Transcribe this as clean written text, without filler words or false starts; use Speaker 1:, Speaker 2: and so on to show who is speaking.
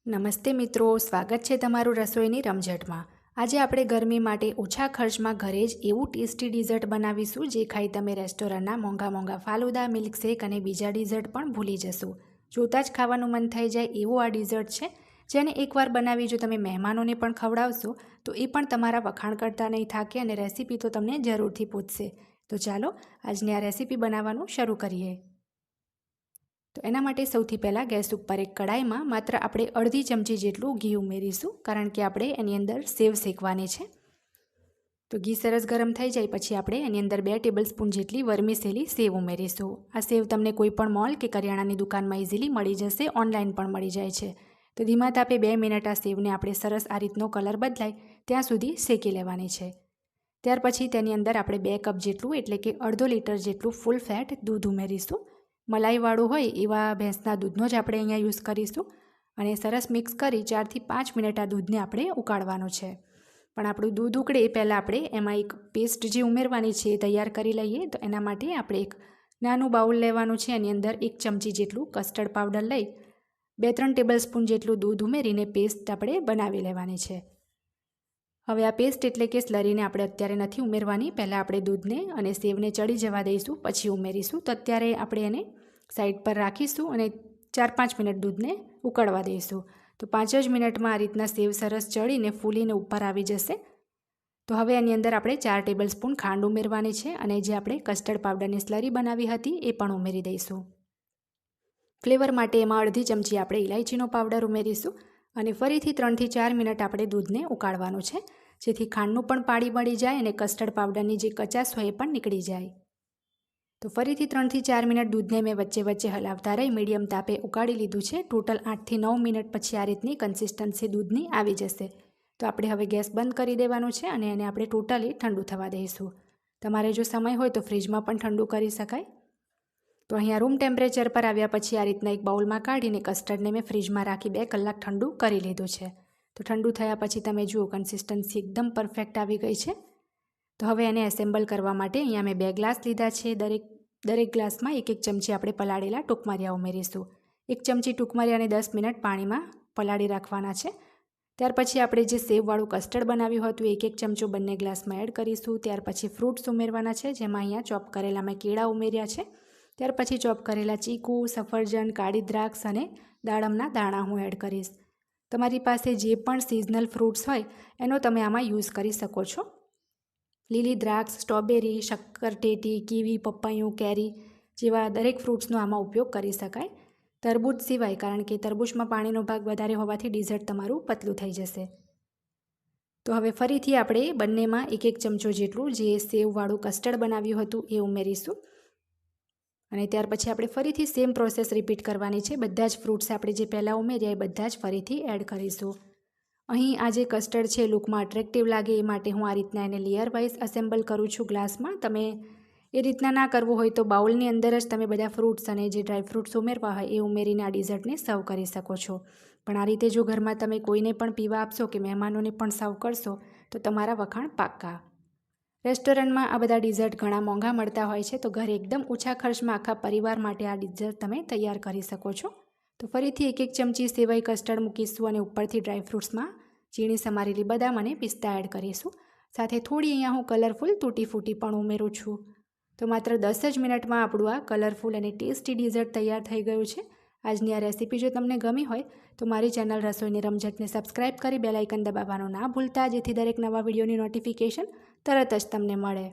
Speaker 1: નમસ્તે મિત્રો, સ્વાગત છે તમારું રસોઈની રમઝટમાં। આજે આપણે ગરમી માટે ઓછા ખર્ચમાં ઘરે જ એવું ટેસ્ટી ડિઝર્ટ બનાવીશું જે ખાઈ તમે રેસ્ટોરન્ટના મોંઘા ફાલુદા, મિલ્કશેક અને બીજા ડિઝર્ટ પણ ભૂલી જશો। જોતાં જ ખાવાનું મન થઈ જાય એવું આ ડિઝર્ટ છે, જેને એકવાર બનાવી જો તમે મહેમાનોને પણ ખવડાવશો તો એ પણ તમારા વખાણ કરતા નહીં થાકે અને રેસીપી તો તમને જરૂરથી પૂછશે। તો ચાલો આજની આ રેસીપી બનાવવાનું શરૂ કરીએ। તો એના માટે સૌથી પહેલાં ગેસ ઉપર એક કડાઈમાં માત્ર આપણે અડધી ચમચી જેટલું ઘી ઉમેરીશું, કારણ કે આપણે એની અંદર સેવ શેકવાની છે। તો ઘી સરસ ગરમ થઈ જાય પછી આપણે એની અંદર 2 ટેબલસ્પૂન જેટલી વર્મિસેલી સેવ ઉમેરીશું। આ સેવ તમને કોઈ પણ મોલ કે કરિયાણાની દુકાનમાં ઇઝીલી મળી જશે, ઓનલાઈન પણ મળી જાય છે। તો ધીમા તાપે 2 મિનિટ આ સેવને આપણે સરસ આ રીતનો કલર બદલાય ત્યાં સુધી શેકી લેવાની છે। ત્યાર પછી તેની અંદર આપણે 2 કપ જેટલું એટલે કે અડધો લીટર જેટલું ફૂલ ફેટ દૂધ ઉમેરીશું। મલાઈવાળું હોય એવા ભેંસના દૂધનો જ આપણે અહીંયા યુઝ કરીશું અને સરસ મિક્સ કરી 4 થી 5 મિનિટ આ દૂધને આપણે ઉકાળવાનું છે। પણ આપણું દૂધ ઉકળે એ પહેલાં આપણે એમાં એક પેસ્ટ જે ઉમેરવાની છે એ તૈયાર કરી લઈએ। તો એના માટે આપણે એક નાનું બાઉલ લેવાનું છે, એની અંદર 1 ચમચી જેટલું કસ્ટર્ડ પાવડર લઈ 2-3 ટેબલસ્પૂન જેટલું દૂધ ઉમેરીને પેસ્ટ આપણે બનાવી લેવાની છે। હવે આ પેસ્ટ એટલે કે સ્લરીને આપણે અત્યારે નથી ઉમેરવાની, પહેલાં આપણે દૂધને અને સેવને ચડી જવા દઈશું પછી ઉમેરીશું। તો અત્યારે આપણે એને સાઈડ પર રાખીશું અને 4-5 મિનિટ દૂધને ઉકળવા દઈશું। તો 5 જ મિનિટમાં આ રીતના સેવ સરસ ચડીને ફૂલીને ઉપર આવી જશે। તો હવે એની અંદર આપણે 4 ટેબલસ્પૂન ખાંડ ઉમેરવાની છે અને જે આપણે કસ્ટર્ડ પાવડરની સ્લરી બનાવી હતી એ પણ ઉમેરી દઈશું। ફ્લેવર માટે એમાં અડધી ચમચી આપણે ઇલાયચીનો પાવડર ઉમેરીશું અને ફરીથી 3 થી 4 મિનિટ આપણે દૂધને ઉકાળવાનું છે, જેથી ખાંડનું પણ પાણી મળી જાય અને કસ્ટર્ડ પાવડરની જે કચાશ હોય એ પણ નીકળી જાય। તો ફરીથી 3 થી 4 મિનિટ દૂધને મેં વચ્ચે હલાવતા રહી મીડિયમ તાપે ઉકાળી લીધું છે। ટોટલ 8 થી 9 મિનિટ પછી આ રીતની કન્સિસ્ટન્સી દૂધની આવી જશે। તો આપણે હવે ગેસ બંધ કરી દેવાનું છે અને એને આપણે ટોટલી ઠંડુ થવા દઈશું। તમારે જો સમય હોય તો ફ્રીજમાં પણ ઠંડુ કરી શકાય। તો અહીંયા રૂમ ટેમ્પરેચર પર આવ્યા પછી આ રીતના એક બાઉલમાં કાઢીને કસ્ટર્ડને મેં ફ્રીજમાં રાખી 2 કલાક ઠંડુ કરી લીધું છે। તો ઠંડુ થયા પછી તમે જુઓ કન્સિસ્ટન્સી એકદમ પરફેક્ટ આવી ગઈ છે। તો હવે એને એસેમ્બલ કરવા માટે અહીંયા મેં 2 ગ્લાસ લીધા છે, દરેક ગ્લાસમાં 1-1 ચમચી આપણે પલાળેલા ટૂંકમરિયા ઉમેરીશું। 1 ચમચી ટૂંકમરિયાને 10 મિનિટ પાણીમાં પલાળી રાખવાના છે। ત્યાર પછી આપણે જે સેવવાળું કસ્ટર્ડ બનાવ્યું હતું 1-1 ચમચો બંને ગ્લાસમાં એડ કરીશું। ત્યાર પછી ફ્રૂટ્સ ઉમેરવાના છે, જેમાં અહીંયા ચોપ કરેલા મેં કેળા ઉમેર્યા છે। ત્યાર પછી ચોપ કરેલા ચીકુ, સફરજન, કાળી દ્રાક્ષ અને દાડમના દાણા હું એડ કરીશ। તમારી પાસે જે પણ સિઝનલ ફ્રૂટ્સ હોય એનો તમે આમાં યુઝ કરી શકો છો। લીલી દ્રાક્ષ, સ્ટ્રોબેરી, શક્કરટેટી, કીવી, પપૈયું, કેરી જેવા દરેક ફ્રૂટ્સનો આમાં ઉપયોગ કરી શકાય। તરબૂચ સિવાય, કારણ કે તરબૂચમાં પાણીનો ભાગ વધારે હોવાથી ડિઝર્ટ તમારું પતલું થઈ જશે। તો હવે ફરીથી આપણે બંનેમાં 1-1 ચમચો જેટલું જે સેવવાળું કસ્ટર્ડ બનાવ્યું હતું એ ઉમેરીશું અને ત્યાર પછી આપણે ફરીથી સેમ પ્રોસેસ રિપીટ કરવાની છે। બધા જ ફ્રૂટ્સ આપણે જે પહેલાં ઉમેર્યા એ બધા જ ફરીથી એડ કરીશું। અહીં આ જે કસ્ટર્ડ છે લુકમાં અટ્રેક્ટિવ લાગે એ માટે હું આ રીતના એને લેયર વાઇઝ અસેમ્બલ કરું છું ગ્લાસમાં। તમે એ રીતના ના કરવું હોય તો બાઉલની અંદર જ તમે બધા ફ્રૂટ્સ અને જે ડ્રાય ફ્રૂટ્સ ઉમેરવા હોય એ ઉમેરીને આ ડિઝર્ટને સર્વ કરી શકો છો। પણ આ રીતે જો ઘરમાં તમે કોઈને પણ પીવા આપશો કે મહેમાનોને પણ સર્વ કરશો તો તમારા વખાણ પાક્કા। રેસ્ટોરન્ટમાં આ બધા ડિઝર્ટ ઘણા મોંઘા મળતા હોય છે, તો ઘરે એકદમ ઓછા ખર્ચમાં આખા પરિવાર માટે આ ડિઝર્ટ તમે તૈયાર કરી શકો છો। તો ફરીથી 1-1 ચમચી સેવાઈ કસ્ટર્ડ મૂકીશું અને ઉપરથી ડ્રાયફ્રૂટ્સમાં ઝીણી સમારેલી બદામ અને પિસ્તા એડ કરીશું। સાથે થોડી અહીંયા હું કલરફુલ તૂટી ફૂટી પણ ઉમેરું છું। તો માત્ર 10 જ મિનિટમાં આપણું આ કલરફુલ અને ટેસ્ટી ડિઝર્ટ તૈયાર થઈ ગયું છે। આજની આ રેસીપી જો તમને ગમી હોય તો મારી ચેનલ રસોઈની રમઝટને સબસ્ક્રાઈબ કરી બેલ આઇકન દબાવવાનું ના ભૂલતા, જેથી દરેક નવા વિડીયોની નોટિફિકેશન તરત જ તમને મળે।